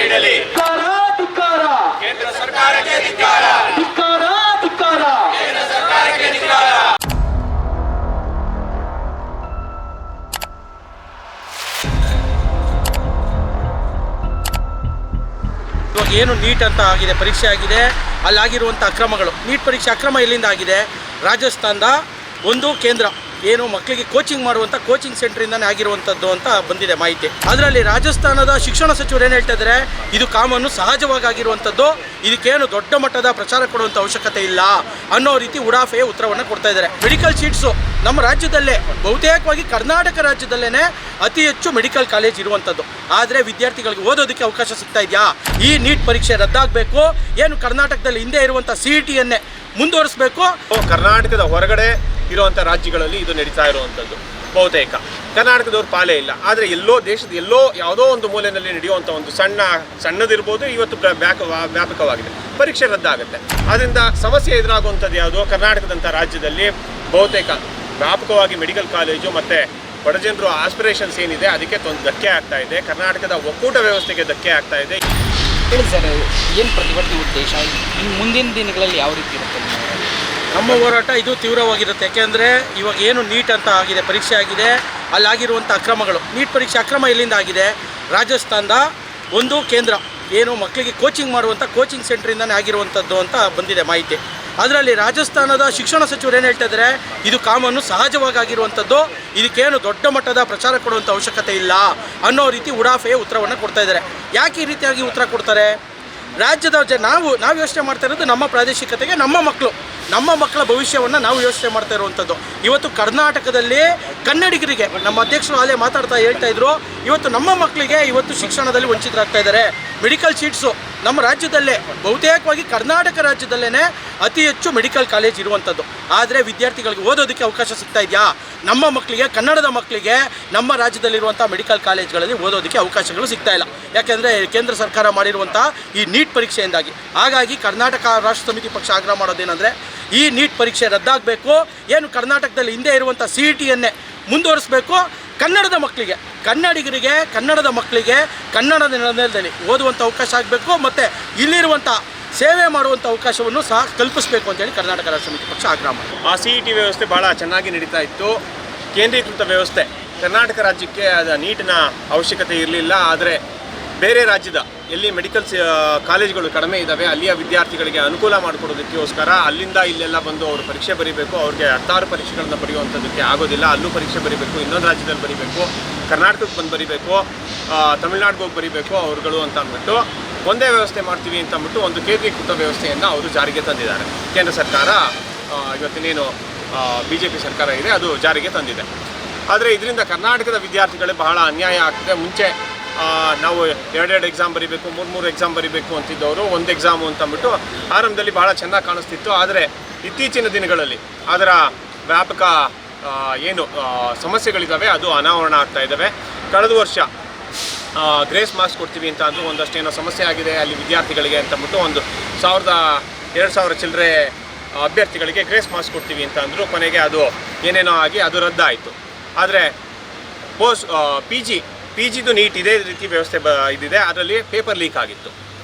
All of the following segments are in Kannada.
ನೀಡಲಿ. ಕೇಂದ್ರ ಸರ್ಕಾರಕ್ಕೆ ಧಿಕ್ಕಾರ. ಕೇಂದ್ರ ಸರ್ಕಾರಕ್ಕೆ ಧಿಕ್ಕಾರ. ಇವಾಗ ಏನು ನೀಟ್ ಅಂತ ಆಗಿದೆ, ಪರೀಕ್ಷೆ ಆಗಿದೆ, ಅಲ್ಲಾಗಿರುವಂಥ ಅಕ್ರಮಗಳು, ನೀಟ್ ಪರೀಕ್ಷೆ ಅಕ್ರಮ ಎಲ್ಲಿಂದ ಆಗಿದೆ? ರಾಜಸ್ಥಾನದ ಒಂದು ಕೇಂದ್ರ ಏನು ಮಕ್ಕಳಿಗೆ ಕೋಚಿಂಗ್ ಮಾಡುವಂಥ ಕೋಚಿಂಗ್ ಸೆಂಟ್ರಿಂದನೇ ಆಗಿರುವಂಥದ್ದು ಅಂತ ಬಂದಿದೆ ಮಾಹಿತಿ. ಅದರಲ್ಲಿ ರಾಜಸ್ಥಾನದ ಶಿಕ್ಷಣ ಸಚಿವರು ಏನು ಹೇಳ್ತಾ ಇದ್ದಾರೆ, ಇದು ಕಾಮನ್ನು ಸಹಜವಾಗಿ ಆಗಿರುವಂಥದ್ದು, ಇದಕ್ಕೇನು ದೊಡ್ಡ ಮಟ್ಟದ ಪ್ರಚಾರ ಕೊಡುವಂಥ ಅವಶ್ಯಕತೆ ಇಲ್ಲ ಅನ್ನೋ ರೀತಿ ಉಡಾಫೆಯ ಉತ್ತರವನ್ನು ಕೊಡ್ತಾ ಇದ್ದಾರೆ. ಮೆಡಿಕಲ್ ಸೀಟ್ಸು ನಮ್ಮ ರಾಜ್ಯದಲ್ಲೇ ಬಹುತೇಕವಾಗಿ ಕರ್ನಾಟಕ ರಾಜ್ಯದಲ್ಲೇ ಅತಿ ಹೆಚ್ಚು ಮೆಡಿಕಲ್ ಕಾಲೇಜ್ ಇರುವಂಥದ್ದು. ಆದರೆ ವಿದ್ಯಾರ್ಥಿಗಳಿಗೆ ಓದೋದಕ್ಕೆ ಅವಕಾಶ ಸಿಗ್ತಾ ಇದೆಯಾ? ಈ ನೀಟ್ ಪರೀಕ್ಷೆ ರದ್ದಾಗಬೇಕು. ಏನು ಕರ್ನಾಟಕದಲ್ಲಿ ಹಿಂದೆ ಇರುವಂಥ CETಯನ್ನೇ ಮುಂದುವರಿಸಬೇಕು. ಕರ್ನಾಟಕದ ಹೊರಗಡೆ ಇರುವಂಥ ರಾಜ್ಯಗಳಲ್ಲಿ ಇದು ನಡೀತಾ ಇರುವಂಥದ್ದು. ಬಹುತೇಕ ಕರ್ನಾಟಕದವ್ರ ಪಾಲೇ ಇಲ್ಲ. ಆದರೆ ಎಲ್ಲೋ ದೇಶದ ಎಲ್ಲೋ ಯಾವುದೋ ಒಂದು ಮೂಲೆಯಲ್ಲಿ ನಡೆಯುವಂಥ ಒಂದು ಸಣ್ಣದಿರ್ಬೋದು, ಇವತ್ತು ವ್ಯಾಪಕವಾಗಿದೆ. ಪರೀಕ್ಷೆ ರದ್ದಾಗುತ್ತೆ. ಆದ್ದರಿಂದ ಸಮಸ್ಯೆ ಎದುರಾಗುವಂಥದ್ದು ಯಾವುದು? ಕರ್ನಾಟಕದಂಥ ರಾಜ್ಯದಲ್ಲಿ ಬಹುತೇಕ ವ್ಯಾಪಕವಾಗಿ ಮೆಡಿಕಲ್ ಕಾಲೇಜು ಮತ್ತು ಬಡಜನರು ಆಸ್ಪಿರೇಷನ್ಸ್ ಏನಿದೆ ಅದಕ್ಕೆ ಧಕ್ಕೆ ಆಗ್ತಾ ಇದೆ. ಕರ್ನಾಟಕದ ಒಕ್ಕೂಟ ವ್ಯವಸ್ಥೆಗೆ ಧಕ್ಕೆ ಆಗ್ತಾ ಇದೆ. ಹೇಳಿ ಸರ್, ಏನು ಪ್ರತಿಭಟನೆ ಉದ್ದೇಶ? ಇನ್ನು ಮುಂದಿನ ದಿನಗಳಲ್ಲಿ ಯಾವ ರೀತಿ ಇರುತ್ತೆ? ನಮ್ಮ ಹೋರಾಟ ಇದು ತೀವ್ರವಾಗಿರುತ್ತೆ. ಯಾಕೆಂದರೆ ಇವಾಗ ಏನು ನೀಟ್ ಅಂತ ಆಗಿದೆ, ಪರೀಕ್ಷೆ ಆಗಿದೆ, ಅಲ್ಲಾಗಿರುವಂಥ ಅಕ್ರಮಗಳು, ನೀಟ್ ಪರೀಕ್ಷೆ ಅಕ್ರಮ ಎಲ್ಲಿಂದ ಆಗಿದೆ? ರಾಜಸ್ಥಾನದ ಒಂದು ಕೇಂದ್ರ ಏನು ಮಕ್ಕಳಿಗೆ ಕೋಚಿಂಗ್ ಮಾಡುವಂಥ ಕೋಚಿಂಗ್ ಸೆಂಟ್ರಿಂದನೇ ಆಗಿರುವಂಥದ್ದು ಅಂತ ಬಂದಿದೆ ಮಾಹಿತಿ. ಅದರಲ್ಲಿ ರಾಜಸ್ಥಾನದ ಶಿಕ್ಷಣ ಸಚಿವರು ಏನು ಹೇಳ್ತಾ ಇದ್ದಾರೆ, ಇದು ಕಾಮನ್ನು ಸಹಜವಾಗಿ ಆಗಿರುವಂಥದ್ದು, ಇದಕ್ಕೇನು ದೊಡ್ಡ ಮಟ್ಟದ ಪ್ರಚಾರ ಕೊಡುವಂಥ ಅವಶ್ಯಕತೆ ಇಲ್ಲ ಅನ್ನೋ ರೀತಿ ಉಡಾಫೆಯ ಉತ್ತರವನ್ನು ಕೊಡ್ತಾ ಇದ್ದಾರೆ. ಯಾಕೆ ಈ ರೀತಿಯಾಗಿ ಉತ್ತರ ಕೊಡ್ತಾರೆ? ರಾಜ್ಯದ ನಾವು ಯೋಚನೆ ಮಾಡ್ತಾ ಇರೋದು ನಮ್ಮ ಪ್ರಾದೇಶಿಕತೆಗೆ, ನಮ್ಮ ಮಕ್ಕಳ ಭವಿಷ್ಯವನ್ನು ನಾವು ಯೋಚನೆ ಮಾಡ್ತಾ ಇರುವಂಥದ್ದು. ಇವತ್ತು ಕರ್ನಾಟಕದಲ್ಲಿ ಕನ್ನಡಿಗರಿಗೆ ನಮ್ಮ ಅಧ್ಯಕ್ಷರು ಅಲ್ಲೇ ಹೇಳ್ತಾ ಇದ್ರು, ಇವತ್ತು ನಮ್ಮ ಮಕ್ಕಳಿಗೆ ಇವತ್ತು ಶಿಕ್ಷಣದಲ್ಲಿ ವಂಚಿತರಾಗ್ತಾ ಇದ್ದಾರೆ. ಮೆಡಿಕಲ್ ಸೀಟ್ಸು ನಮ್ಮ ರಾಜ್ಯದಲ್ಲೇ ಬಹುತೇಕವಾಗಿ ಕರ್ನಾಟಕ ರಾಜ್ಯದಲ್ಲೇ ಅತಿ ಹೆಚ್ಚು ಮೆಡಿಕಲ್ ಕಾಲೇಜ್ ಇರುವಂಥದ್ದು. ಆದರೆ ವಿದ್ಯಾರ್ಥಿಗಳಿಗೆ ಓದೋದಕ್ಕೆ ಅವಕಾಶ ಸಿಗ್ತಾ ಇದೆಯಾ? ನಮ್ಮ ಮಕ್ಕಳಿಗೆ, ಕನ್ನಡದ ಮಕ್ಕಳಿಗೆ ನಮ್ಮ ರಾಜ್ಯದಲ್ಲಿರುವಂಥ ಮೆಡಿಕಲ್ ಕಾಲೇಜ್ಗಳಲ್ಲಿ ಓದೋದಕ್ಕೆ ಅವಕಾಶಗಳು ಸಿಗ್ತಾ ಇಲ್ಲ. ಯಾಕೆಂದರೆ ಕೇಂದ್ರ ಸರ್ಕಾರ ಮಾಡಿರುವಂಥ ಈ ನೀಟ್ ಪರೀಕ್ಷೆಯಿಂದಾಗಿ. ಹಾಗಾಗಿ ಕರ್ನಾಟಕ ರಾಷ್ಟ್ರ ಸಮಿತಿ ಪಕ್ಷ ಆಗ್ರಹ ಮಾಡೋದೇನೆಂದರೆ, ಈ ನೀಟ್ ಪರೀಕ್ಷೆ ರದ್ದಾಗಬೇಕು. ಏನು ಕರ್ನಾಟಕದಲ್ಲಿ ಹಿಂದೆ ಇರುವಂಥ CETಯನ್ನೇ ಮುಂದುವರಿಸಬೇಕು. ಕನ್ನಡದ ಮಕ್ಕಳಿಗೆ, ಕನ್ನಡಿಗರಿಗೆ, ಕನ್ನಡದ ಮಕ್ಕಳಿಗೆ ಕನ್ನಡದ ನೆಲದಲ್ಲಿ ಓದುವಂಥ ಅವಕಾಶ ಆಗಬೇಕು. ಮತ್ತು ಇಲ್ಲಿರುವಂಥ ಸೇವೆ ಮಾಡುವಂಥ ಅವಕಾಶವನ್ನು ಸಹ ಕಲ್ಪಿಸಬೇಕು ಅಂತೇಳಿ ಕರ್ನಾಟಕ ರಾಷ್ಟ್ರ ಸಮಿತಿ ಪಕ್ಷ ಆಗ್ರಹ ಮಾಡಿದೆ. ಆ CET ವ್ಯವಸ್ಥೆ ಭಾಳ ಚೆನ್ನಾಗಿ ನಡೀತಾ ಇತ್ತು. ಕೇಂದ್ರೀಕೃತ ವ್ಯವಸ್ಥೆ. ಕರ್ನಾಟಕ ರಾಜ್ಯಕ್ಕೆ ಅದು ನೀಟಿನ ಅವಶ್ಯಕತೆ ಇರಲಿಲ್ಲ. ಆದರೆ ಬೇರೆ ರಾಜ್ಯದ ಎಲ್ಲಿ ಮೆಡಿಕಲ್ ಕಾಲೇಜ್ಗಳು ಕಡಿಮೆ ಇದ್ದಾವೆ ಅಲ್ಲಿಯ ವಿದ್ಯಾರ್ಥಿಗಳಿಗೆ ಅನುಕೂಲ ಮಾಡಿಕೊಡೋದಕ್ಕೋಸ್ಕರ ಅಲ್ಲಿಂದ ಇಲ್ಲೆಲ್ಲ ಬಂದು ಅವರು ಪರೀಕ್ಷೆ ಬರೀಬೇಕು. ಅವ್ರಿಗೆ 16 ಪರೀಕ್ಷೆಗಳನ್ನು ಬರೆಯುವಂಥದ್ದಕ್ಕೆ ಆಗೋದಿಲ್ಲ. ಅಲ್ಲೂ ಪರೀಕ್ಷೆ ಬರೀಬೇಕು, ಇನ್ನೊಂದು ರಾಜ್ಯದಲ್ಲಿ ಬರೀಬೇಕು, ಕರ್ನಾಟಕಕ್ಕೆ ಬಂದು ಬರೀಬೇಕು, ತಮಿಳ್ನಾಡಿಗೆ ಹೋಗಿ ಬರೀಬೇಕು ಅವ್ರುಗಳು ಅಂತ ಅಂದ್ಬಿಟ್ಟು ಒಂದೇ ವ್ಯವಸ್ಥೆ ಮಾಡ್ತೀವಿ ಅಂತ ಅಂದ್ಬಿಟ್ಟು ಒಂದು ಕೇಂದ್ರೀಕೃತ ವ್ಯವಸ್ಥೆಯನ್ನು ಅವರು ಜಾರಿಗೆ ತಂದಿದ್ದಾರೆ. ಕೇಂದ್ರ ಸರ್ಕಾರ ಇವತ್ತಿನೇನು BJP ಸರ್ಕಾರ ಇದೆ ಅದು ಜಾರಿಗೆ ತಂದಿದೆ. ಆದರೆ ಇದರಿಂದ ಕರ್ನಾಟಕದ ವಿದ್ಯಾರ್ಥಿಗಳಿಗೆ ಬಹಳ ಅನ್ಯಾಯ ಆಗ್ತಿದೆ. ಮುಂಚೆ ನಾವು 2 ಎಕ್ಸಾಮ್ ಬರೀಬೇಕು, 3 ಎಕ್ಸಾಮ್ ಬರೀಬೇಕು ಅಂತಿದ್ದವರು ಒಂದು ಎಕ್ಸಾಮು ಅಂತಂದ್ಬಿಟ್ಟು ಆರಂಭದಲ್ಲಿ ಭಾಳ ಚೆನ್ನಾಗಿ ಕಾಣಿಸ್ತಿತ್ತು. ಆದರೆ ಇತ್ತೀಚಿನ ದಿನಗಳಲ್ಲಿ ಅದರ ವ್ಯಾಪಕ ಏನು ಸಮಸ್ಯೆಗಳಿದ್ದಾವೆ ಅದು ಅನಾವರಣ ಆಗ್ತಾ ಇದ್ದಾವೆ. ಕಳೆದ ವರ್ಷ ಗ್ರೇಸ್ ಮಾರ್ಕ್ಸ್ ಕೊಡ್ತೀವಿ ಅಂತ ಅಂದರೂ ಒಂದಷ್ಟೇನೋ ಸಮಸ್ಯೆ ಆಗಿದೆ ಅಲ್ಲಿ ವಿದ್ಯಾರ್ಥಿಗಳಿಗೆ ಅಂತಂದ್ಬಿಟ್ಟು 2,000 ಚಿಲ್ಲರೆ ಅಭ್ಯರ್ಥಿಗಳಿಗೆ ಗ್ರೇಸ್ ಮಾರ್ಕ್ಸ್ ಕೊಡ್ತೀವಿ ಅಂತ ಅಂದರು. ಕೊನೆಗೆ ಅದು ಏನೇನೋ ಆಗಿ ಅದು ರದ್ದಾಯಿತು. ಆದರೆ PGದು ನೀಟ್ ಇದೇ ರೀತಿ ವ್ಯವಸ್ಥೆ ಇದಿದೆ. ಅದರಲ್ಲಿ ಪೇಪರ್ ಲೀಕ್ ಆಗಿತ್ತು.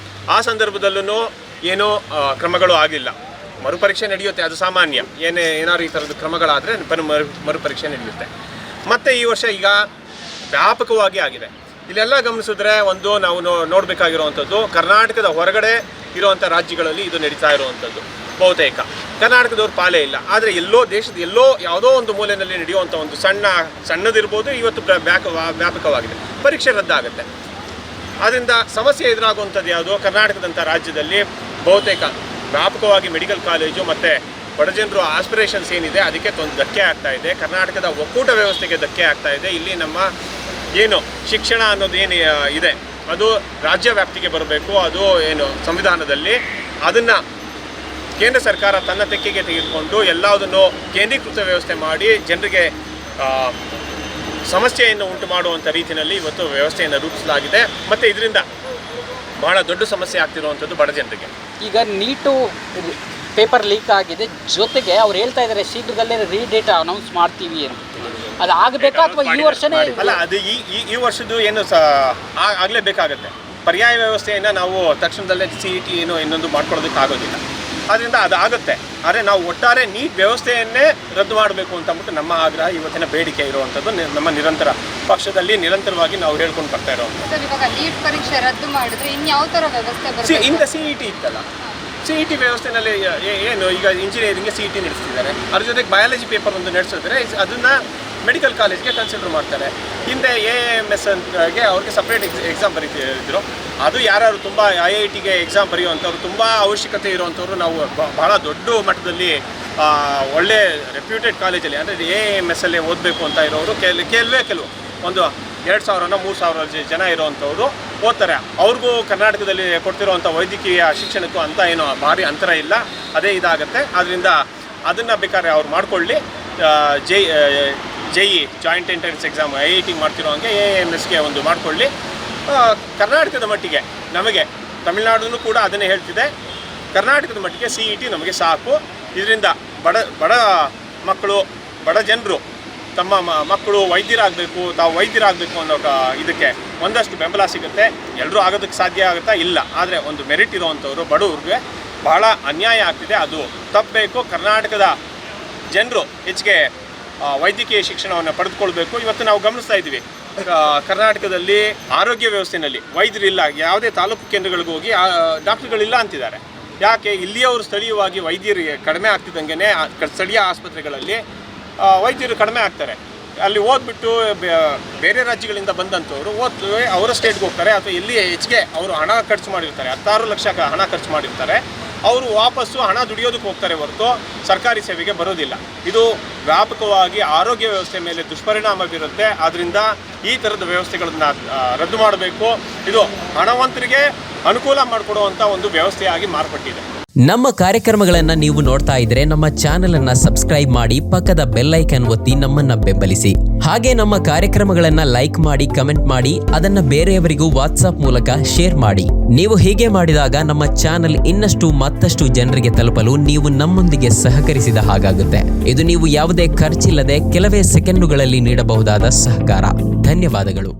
ಆ ಸಂದರ್ಭದಲ್ಲೂ ಏನೋ ಕ್ರಮಗಳು ಆಗಿಲ್ಲ. ಮರುಪರೀಕ್ಷೆ ನಡೆಯುತ್ತೆ, ಅದು ಸಾಮಾನ್ಯ. ಏನಾದ್ರು ಈ ಥರದ ಕ್ರಮಗಳಾದರೆ ಮರುಪರೀಕ್ಷೆ ನಡೆಯುತ್ತೆ. ಮತ್ತು ಈ ವರ್ಷ ಈಗ ವ್ಯಾಪಕವಾಗಿ ಆಗಿದೆ. ಇಲ್ಲೆಲ್ಲ ಗಮನಿಸಿದ್ರೆ ನಾವು ನೋಡಬೇಕಾಗಿರುವಂಥದ್ದು ಕರ್ನಾಟಕದ ಹೊರಗಡೆ ಇರುವಂಥ ರಾಜ್ಯಗಳಲ್ಲಿ ಇದು ನಡೀತಾ ಇರುವಂಥದ್ದು. ಬಹುತೇಕ ಕರ್ನಾಟಕದವ್ರ ಪಾಲೇ ಇಲ್ಲ. ಆದರೆ ಎಲ್ಲೋ ದೇಶದ ಎಲ್ಲೋ ಯಾವುದೋ ಒಂದು ಮೂಲೆಯಲ್ಲಿ ನಡೆಯುವಂಥ ಒಂದು ಸಣ್ಣದಿರ್ಬೋದು, ಇವತ್ತು ವ್ಯಾಪಕವಾಗಿದೆ. ಪರೀಕ್ಷೆ ರದ್ದಾಗುತ್ತೆ. ಆದ್ದರಿಂದ ಸಮಸ್ಯೆ ಎದುರಾಗುವಂಥದ್ದು ಯಾವುದು? ಕರ್ನಾಟಕದಂಥ ರಾಜ್ಯದಲ್ಲಿ ಬಹುತೇಕ ವ್ಯಾಪಕವಾಗಿ ಮೆಡಿಕಲ್ ಕಾಲೇಜು ಮತ್ತು ಬಡಜನರು ಆಸ್ಪಿರೇಷನ್ಸ್ ಏನಿದೆ ಅದಕ್ಕೆ ಧಕ್ಕೆ ಆಗ್ತಾ ಇದೆ. ಕರ್ನಾಟಕದ ಒಕ್ಕೂಟ ವ್ಯವಸ್ಥೆಗೆ ಧಕ್ಕೆ ಆಗ್ತಾ ಇದೆ. ಇಲ್ಲಿ ನಮ್ಮ ಏನು ಶಿಕ್ಷಣ ಅನ್ನೋದು ಏನು ಇದೆ ಅದು ರಾಜ್ಯ ವ್ಯಾಪ್ತಿಗೆ ಬರಬೇಕು. ಅದು ಏನು ಸಂವಿಧಾನದಲ್ಲಿ ಅದನ್ನು ಕೇಂದ್ರ ಸರ್ಕಾರ ತನ್ನ ತೆಕ್ಕೆಗೆ ತೆಗೆದುಕೊಂಡು ಎಲ್ಲದನ್ನು ಕೇಂದ್ರೀಕೃತ ವ್ಯವಸ್ಥೆ ಮಾಡಿ ಜನರಿಗೆ ಸಮಸ್ಯೆಯನ್ನು ಉಂಟು ಮಾಡುವಂಥ ರೀತಿಯಲ್ಲಿ ಇವತ್ತು ವ್ಯವಸ್ಥೆಯನ್ನು ರೂಪಿಸಲಾಗಿದೆ. ಮತ್ತು ಇದರಿಂದ ಬಹಳ ದೊಡ್ಡ ಸಮಸ್ಯೆ ಆಗ್ತಿರುವಂಥದ್ದು ಬಡ ಜನರಿಗೆ. ಈಗ ನೀಟು ಪೇಪರ್ ಲೀಕ್ ಆಗಿದೆ, ಜೊತೆಗೆ ಅವ್ರು ಹೇಳ್ತಾ ಇದ್ದಾರೆ ಶೀಘ್ರದಲ್ಲೇ ರೀಡೇಟ್ ಅನೌನ್ಸ್ ಮಾಡ್ತೀವಿ ಅಂತ. ಅದು ಆಗಬೇಕಾ ಅಥವಾ ಈ ವರ್ಷನೇ? ಅಲ್ಲ, ಅದು ಈ ವರ್ಷದ್ದು ಏನು ಆಗಲೇಬೇಕಾಗತ್ತೆ. ಪರ್ಯಾಯ ವ್ಯವಸ್ಥೆಯನ್ನು ನಾವು ತಕ್ಷಣದಲ್ಲೇ CET ಏನೋ ಇನ್ನೊಂದು ಮಾಡ್ಕೊಳ್ಳೋದಕ್ಕಾಗೋದಿಲ್ಲ. ಆದ್ದರಿಂದ ಅದಾಗುತ್ತೆ. ಆದರೆ ನಾವು ಒಟ್ಟಾರೆ ನೀಟ್ ವ್ಯವಸ್ಥೆಯನ್ನೇ ರದ್ದು ಮಾಡಬೇಕು ಅಂತ ಅಂದ್ಬಿಟ್ಟು ನಮ್ಮ ಆಗ್ರಹ, ಇವತ್ತಿನ ಬೇಡಿಕೆ ಇರುವಂಥದ್ದು. ನಮ್ಮ ನಿರಂತರ ಪಕ್ಷದಲ್ಲಿ ನಿರಂತರವಾಗಿ ನಾವು ಹೇಳ್ಕೊಂಡು ಬರ್ತಾ ಇರೋವಂಥದ್ದು. ಸರ್, ಇವಾಗ ನೀಟ್ ಪರೀಕ್ಷೆ ರದ್ದು ಮಾಡಿದ್ರೆ ಇನ್ಯಾವ ಥರ ವ್ಯವಸ್ಥೆ ಬರುತ್ತೆ? ಹಿಂದೆ CET ಇತ್ತಲ್ಲ, CET ವ್ಯವಸ್ಥೆನಲ್ಲಿ ಏನು ಈಗ ಇಂಜಿನಿಯರಿಂಗ್ಗೆ CET ನಡೆಸ್ತಿದ್ದಾರೆ, ಅದ್ರ ಜೊತೆಗೆ ಬಯಾಲಜಿ ಪೇಪರ್ ಒಂದು ನಡೆಸಿದ್ರೆ ಅದನ್ನು ಮೆಡಿಕಲ್ ಕಾಲೇಜ್ಗೆ ಕನ್ಸಿಡರ್ ಮಾಡ್ತಾರೆ. ಹಿಂದೆ AAMS ಅಂತಗೆ ಅವ್ರಿಗೆ ಸಪ್ರೇಟ್ ಎಕ್ಸಾಮ್ ಬರೀತಿದ್ರು. ಅದು ಯಾರು ತುಂಬ IITಗೆ ಎಕ್ಸಾಮ್ ಬರೆಯುವಂಥವ್ರು, ತುಂಬ ಅವಶ್ಯಕತೆ ಇರುವಂಥವ್ರು, ನಾವು ಬಹಳ ದೊಡ್ಡ ಮಟ್ಟದಲ್ಲಿ ಒಳ್ಳೆ ರೆಪ್ಯೂಟೆಡ್ ಕಾಲೇಜಲ್ಲಿ ಅಂದರೆ AAMS ಅಲ್ಲೇ ಓದಬೇಕು ಅಂತ ಇರೋರು ಕೆಲವು ಒಂದು 2,000 3,000 ಜನ ಇರೋವಂಥವ್ರು ಓದ್ತಾರೆ. ಅವ್ರಿಗೂ ಕರ್ನಾಟಕದಲ್ಲಿ ಕೊಡ್ತಿರೋವಂಥ ವೈದ್ಯಕೀಯ ಶಿಕ್ಷಣಕ್ಕೂ ಅಂತ ಏನೋ ಭಾರಿ ಅಂತರ ಇಲ್ಲ, ಅದೇ ಇದಾಗುತ್ತೆ. ಆದ್ದರಿಂದ ಅದನ್ನು ಬೇಕಾದ್ರೆ ಅವ್ರು ಮಾಡ್ಕೊಳ್ಳಿ. JEE joint entrance exam IIT ಮಾಡ್ತಿರೋ ಹಂಗೆ AAMSಗೆ ಒಂದು ಮಾಡಿಕೊಳ್ಳಿ. ಕರ್ನಾಟಕದ ಮಟ್ಟಿಗೆ ನಮಗೆ ತಮಿಳುನಾಡು ಕೂಡ ಅದನ್ನೇ ಹೇಳ್ತಿದೆ, ಕರ್ನಾಟಕದ ಮಟ್ಟಿಗೆ CET ನಮಗೆ ಸಾಕು. ಇದರಿಂದ ಬಡ ಮಕ್ಕಳು, ಬಡ ಜನರು ತಮ್ಮ ಮಕ್ಕಳು ವೈದ್ಯರಾಗಬೇಕು, ತಾವು ವೈದ್ಯರಾಗಬೇಕು ಅನ್ನೋ ಇದಕ್ಕೆ ಒಂದಷ್ಟು ಬೆಂಬಲ ಸಿಗುತ್ತೆ. ಎಲ್ಲರೂ ಆಗೋದಕ್ಕೆ ಸಾಧ್ಯ ಆಗುತ್ತಾ? ಇಲ್ಲ. ಆದರೆ ಒಂದು ಮೆರಿಟ್ ಇರೋವಂಥವ್ರು ಬಡವ್ರಿಗೆ ಭಾಳ ಅನ್ಯಾಯ ಆಗ್ತಿದೆ, ಅದು ತಪ್ಪಬೇಕು. ಕರ್ನಾಟಕದ ಜನರು ಹೆಚ್ಚಿಗೆ ವೈದ್ಯಕೀಯ ಶಿಕ್ಷಣವನ್ನು ಪಡೆದುಕೊಳ್ಬೇಕು. ಇವತ್ತು ನಾವು ಗಮನಿಸ್ತಾ ಇದ್ದೀವಿ, ಕರ್ನಾಟಕದಲ್ಲಿ ಆರೋಗ್ಯ ವ್ಯವಸ್ಥೆಯಲ್ಲಿ ವೈದ್ಯರಿಲ್ಲ. ಯಾವುದೇ ತಾಲೂಕು ಕೇಂದ್ರಗಳಿಗೆ ಹೋಗಿ ಡಾಕ್ಟ್ರುಗಳಿಲ್ಲ ಅಂತಿದ್ದಾರೆ. ಯಾಕೆ? ಇಲ್ಲಿಯವರು ಸ್ಥಳೀಯವಾಗಿ ವೈದ್ಯರಿಗೆ ಕಡಿಮೆ ಆಗ್ತಿದ್ದಂಗೆ ಸ್ಥಳೀಯ ಆಸ್ಪತ್ರೆಗಳಲ್ಲಿ ವೈದ್ಯರು ಕಡಿಮೆ ಆಗ್ತಾರೆ. ಅಲ್ಲಿ ಓದ್ಬಿಟ್ಟು ಬೇರೆ ರಾಜ್ಯಗಳಿಂದ ಬಂದಂಥವ್ರು ಅವರ ಸ್ಟೇಟ್ಗೆ ಹೋಗ್ತಾರೆ, ಅಥವಾ ಇಲ್ಲಿ ಹೆಚ್ಚಿಗೆ ಅವರು ಹಣ ಖರ್ಚು ಮಾಡಿರ್ತಾರೆ, 16 ಲಕ್ಷ ಹಣ ಖರ್ಚು ಮಾಡಿರ್ತಾರೆ. ಅವರು ವಾಪಸ್ಸು ಹಣ ದುಡಿಯೋದಕ್ಕೆ ಹೋಗ್ತಾರೆ ಹೊರತು ಸರ್ಕಾರಿ ಸೇವೆಗೆ ಬರೋದಿಲ್ಲ. ಇದು ವ್ಯಾಪಕವಾಗಿ ಆರೋಗ್ಯ ವ್ಯವಸ್ಥೆ ಮೇಲೆ ದುಷ್ಪರಿಣಾಮ ಬೀರುತ್ತೆ. ಆದ್ದರಿಂದ ಈ ಥರದ ವ್ಯವಸ್ಥೆಗಳನ್ನು ರದ್ದು ಮಾಡಬೇಕು. ಇದು ಹಣವಂತರಿಗೆ ಅನುಕೂಲ ಮಾಡಿಕೊಡುವಂಥ ಒಂದು ವ್ಯವಸ್ಥೆಯಾಗಿ ಮಾರ್ಪಟ್ಟಿದೆ. ನಮ್ಮ ಕಾರ್ಯಕ್ರಮಗಳನ್ನು ನೀವು ನೋಡ್ತಾ ಇದ್ರೆ ನಮ್ಮ ಚಾನೆಲ್ ಅನ್ನ ಸಬ್ಸ್ಕ್ರೈಬ್ ಮಾಡಿ, ಪಕ್ಕದ ಬೆಲ್ ಐಕಾನ್ ಒತ್ತಿ ನಮ್ಮನ್ನ ಬೆಂಬಲಿಸಿ. ಹಾಗೆ ನಮ್ಮ ಕಾರ್ಯಕ್ರಮಗಳನ್ನ ಲೈಕ್ ಮಾಡಿ, ಕಮೆಂಟ್ ಮಾಡಿ, ಅದನ್ನ ಬೇರೆಯವರಿಗೂ ವಾಟ್ಸ್ಆಪ್ ಮೂಲಕ ಶೇರ್ ಮಾಡಿ. ನೀವು ಹೀಗೆ ಮಾಡಿದಾಗ ನಮ್ಮ ಚಾನೆಲ್ ಮತ್ತಷ್ಟು ಜನರಿಗೆ ತಲುಪಲು ನೀವು ನಮ್ಮೊಂದಿಗೆ ಸಹಕರಿಸಿದ ಹಾಗಾಗುತ್ತೆ. ಇದು ನೀವು ಯಾವುದೇ ಖರ್ಚಿಲ್ಲದೆ ಕೆಲವೇ ಸೆಕೆಂಡುಗಳಲ್ಲಿ ನೀಡಬಹುದಾದ ಸಹಕಾರ. ಧನ್ಯವಾದಗಳು.